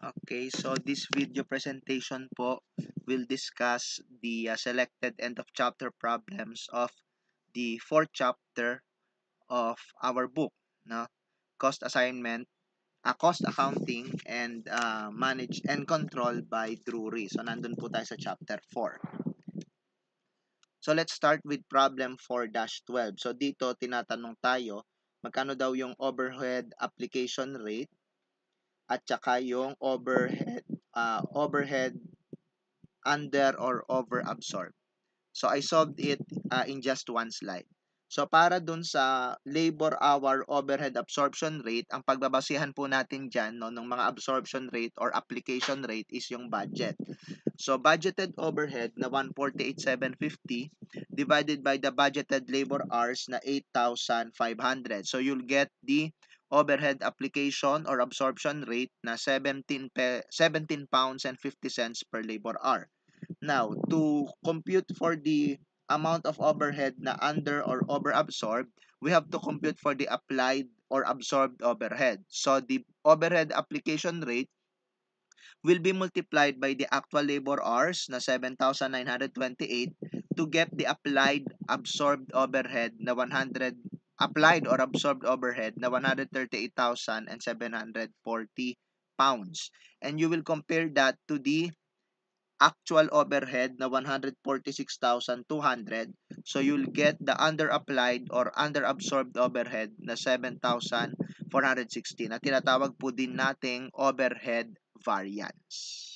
Okay, so this video presentation po will discuss the selected end of chapter problems of the fourth chapter of our book, no? Cost assignment, cost accounting and manage and control by Drury. So nandun po tayo sa chapter 4. So let's start with problem 4-12. So dito tinatanong tayo magkano daw yung overhead application rate at saka yung overhead under or over absorb. So I solved it in just one slide. So para dun sa labor hour overhead absorption rate, ang pagbabasihan po natin dyan no, ng mga absorption rate or application rate is yung budget. So budgeted overhead na 148,750 divided by the budgeted labor hours na 8,500. So you'll get the overhead application or absorption rate na 17 pounds and 50 cents per labor hour. Now, to compute for the amount of overhead na under or over absorbed, we have to compute for the applied or absorbed overhead. So, the overhead application rate will be multiplied by the actual labor hours na 7,928 to get the applied absorbed overhead na 100 applied or absorbed overhead na 138,740 pounds. And you will compare that to the actual overhead na 146,200. So you'll get the under-applied or under-absorbed overhead na 7,416 na tinatawag po din nating overhead variance.